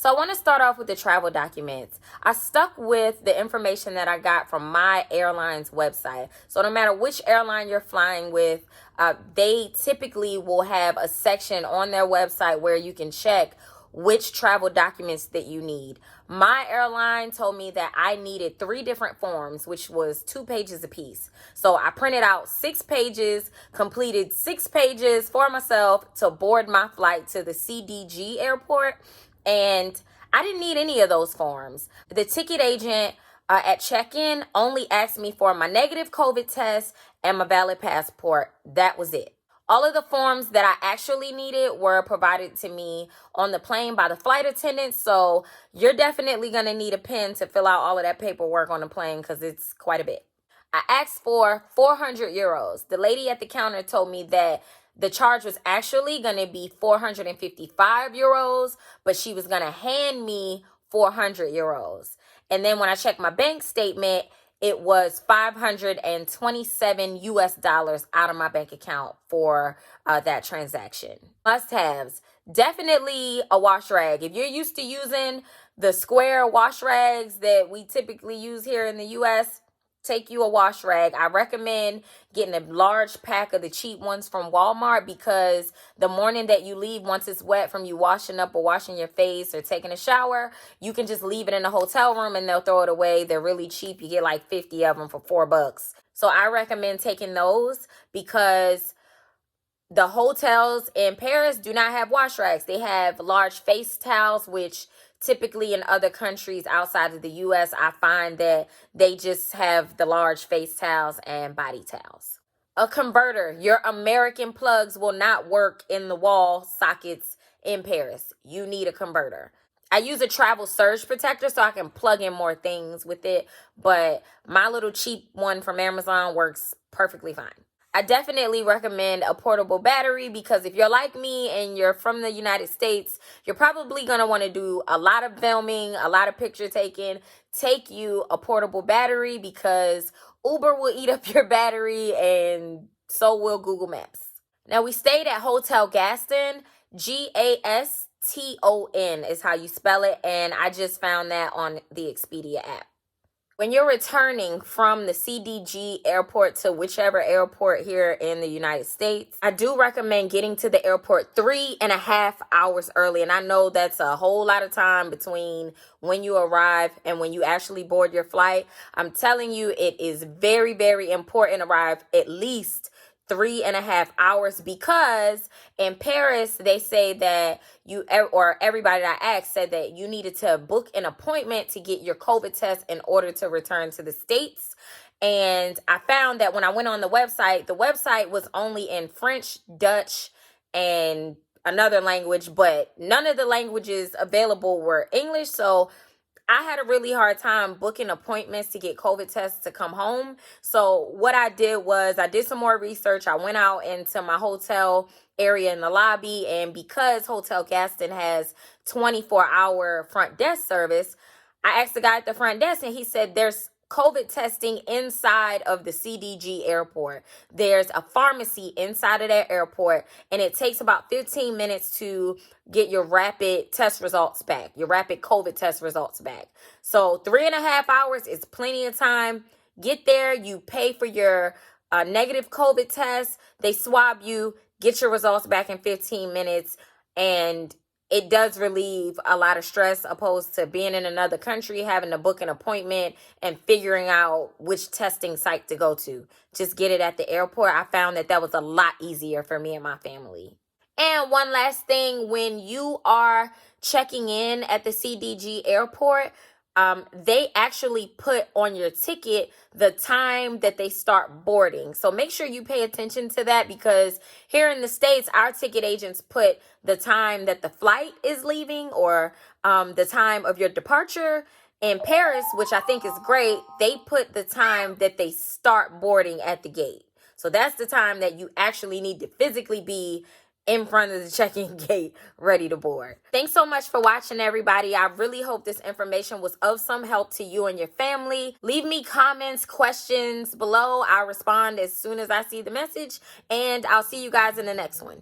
So I want to start off with the travel documents. I stuck with the information that I got from my airline's website. So no matter which airline you're flying with, they typically will have a section on their website where you can check which travel documents that you need. My airline told me that I needed 3 different forms, which was 2 pages apiece. So I printed out 6 pages, completed 6 pages for myself to board my flight to the CDG airport. And I didn't need any of those forms. The ticket agent at check-in only asked me for my negative COVID test and my valid passport. That was it. All of the forms that I actually needed were provided to me on the plane by the flight attendant. So you're definitely going to need a pen to fill out all of that paperwork on the plane because it's quite a bit. I asked for 400 euros. The lady at the counter told me that the charge was actually going to be 455 euros, but she was going to hand me 400 euros. And then when I checked my bank statement, it was 527 US dollars out of my bank account for that transaction. Must-haves. Definitely a wash rag. If you're used to using the square wash rags that we typically use here in the US, take you a wash rag. I recommend getting a large pack of the cheap ones from Walmart because the morning that you leave, once it's wet from you washing up or washing your face or taking a shower, you can just leave it in the hotel room and they'll throw it away. They're really cheap. You get like 50 of them for $4. So I recommend taking those because the hotels in Paris do not have wash rags. They have large face towels, which typically in other countries outside of the U.S., I find that they just have the large face towels and body towels. A converter. Your American plugs will not work in the wall sockets in Paris. You need a converter. I use a travel surge protector so I can plug in more things with it, but my little cheap one from Amazon works perfectly fine. I definitely recommend a portable battery because if you're like me and you're from the United States, you're probably going to want to do a lot of filming, a lot of picture taking. Take you a portable battery because Uber will eat up your battery and so will Google Maps. Now, we stayed at Hotel Gaston. Gaston is how you spell it, and I just found that on the Expedia app. When you're returning from the CDG airport to whichever airport here in the United States, I do recommend getting to the airport 3.5 hours early. And I know that's a whole lot of time between when you arrive and when you actually board your flight. I'm telling you, it is very, very important to arrive at least 3.5 hours because in Paris, they say that everybody that I asked said that you needed to book an appointment to get your COVID test in order to return to the States. And I found that when I went on the website was only in French, Dutch, and another language, but none of the languages available were English. So I had a really hard time booking appointments to get COVID tests to come home. So what I did was I did some more research. I went out into my hotel area in the lobby. And because Hotel Gaston has 24-hour front desk service, I asked the guy at the front desk and he said there's COVID testing inside of the CDG airport. There's a pharmacy inside of that airport, and it takes about 15 minutes to get your rapid test results back, your rapid COVID test results back. So 3.5 hours is plenty of time. Get there, you pay for your negative COVID test, they swab you, get your results back in 15 minutes, and it does relieve a lot of stress opposed to being in another country, having to book an appointment and figuring out which testing site to go to. Just get it at the airport. I found that was a lot easier for me and my family. And one last thing, when you are checking in at the CDG airport, they actually put on your ticket the time that they start boarding. So make sure you pay attention to that because here in the States, our ticket agents put the time that the flight is leaving or the time of your departure. In Paris, which I think is great, they put the time that they start boarding at the gate. So that's the time that you actually need to physically be in front of the check-in gate ready to board. Thanks so much for watching, everybody. I really hope this information was of some help to you and your family. Leave me comments, questions below. I'll respond as soon as I see the message, and I'll see you guys in the next one.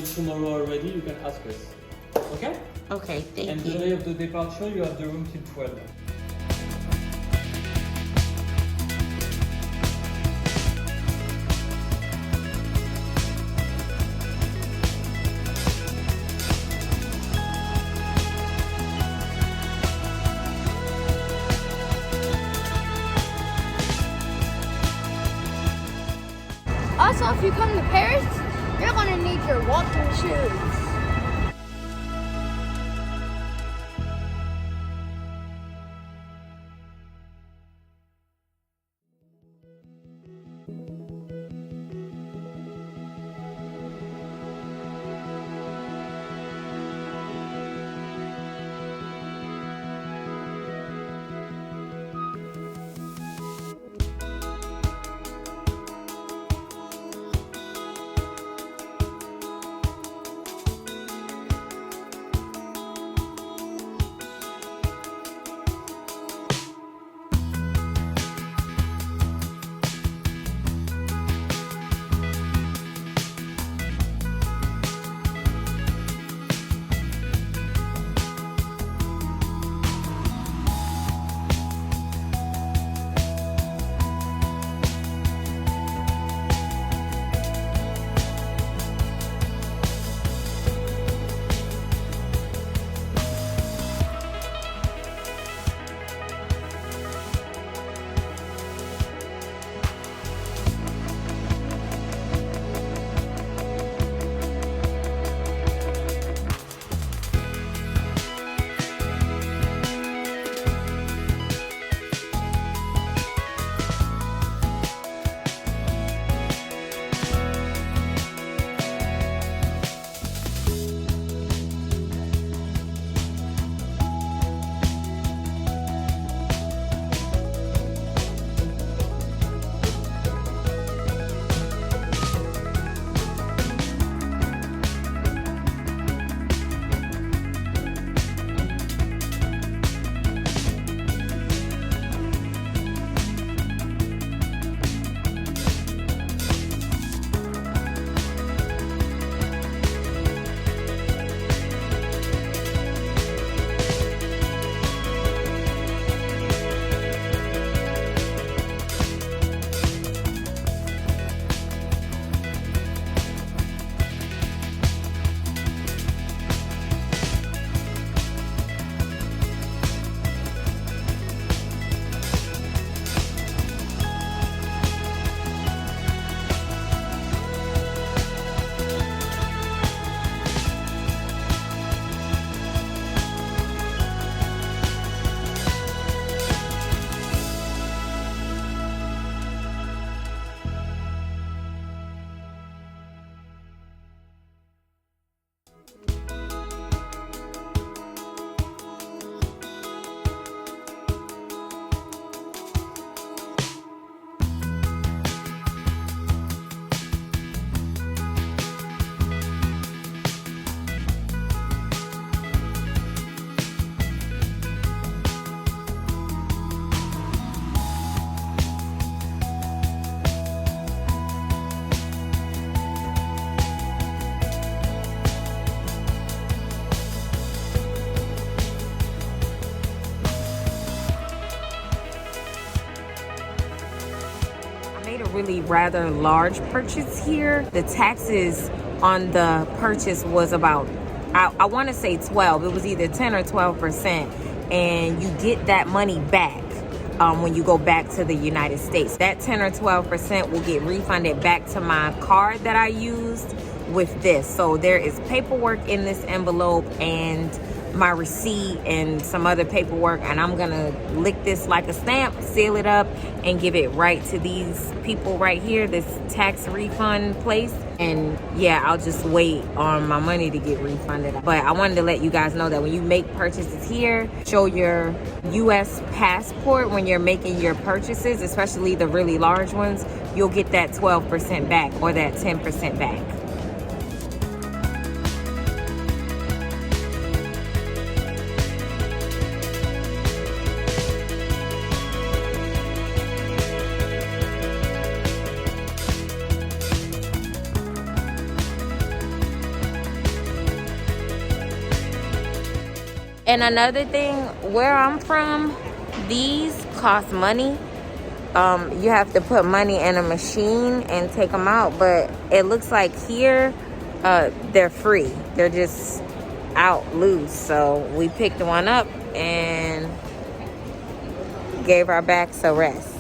need tomorrow already, you can ask us. Okay? Okay, thank you. And the day of the departure, you have the room till 12. Also, if you come to Paris, you're gonna need your walking shoes. Really rather large purchase here. The taxes on the purchase was about, I want to say 12. It was either 10 or 12%, and you get that money back when you go back to the United States. That 10 or 12% will get refunded back to my card that I used with this. So there is paperwork in this envelope and my receipt and some other paperwork, and I'm gonna lick this like a stamp, seal it up, and give it right to these people right here, this tax refund place. And yeah, I'll just wait on my money to get refunded. But I wanted to let you guys know that when you make purchases here, show your US passport when you're making your purchases, especially the really large ones. You'll get that 12% back or that 10% back. And another thing, where I'm from, these cost money. You have to put money in a machine and take them out, but it looks like here they're free. They're just out loose. So we picked one up and gave our backs a rest.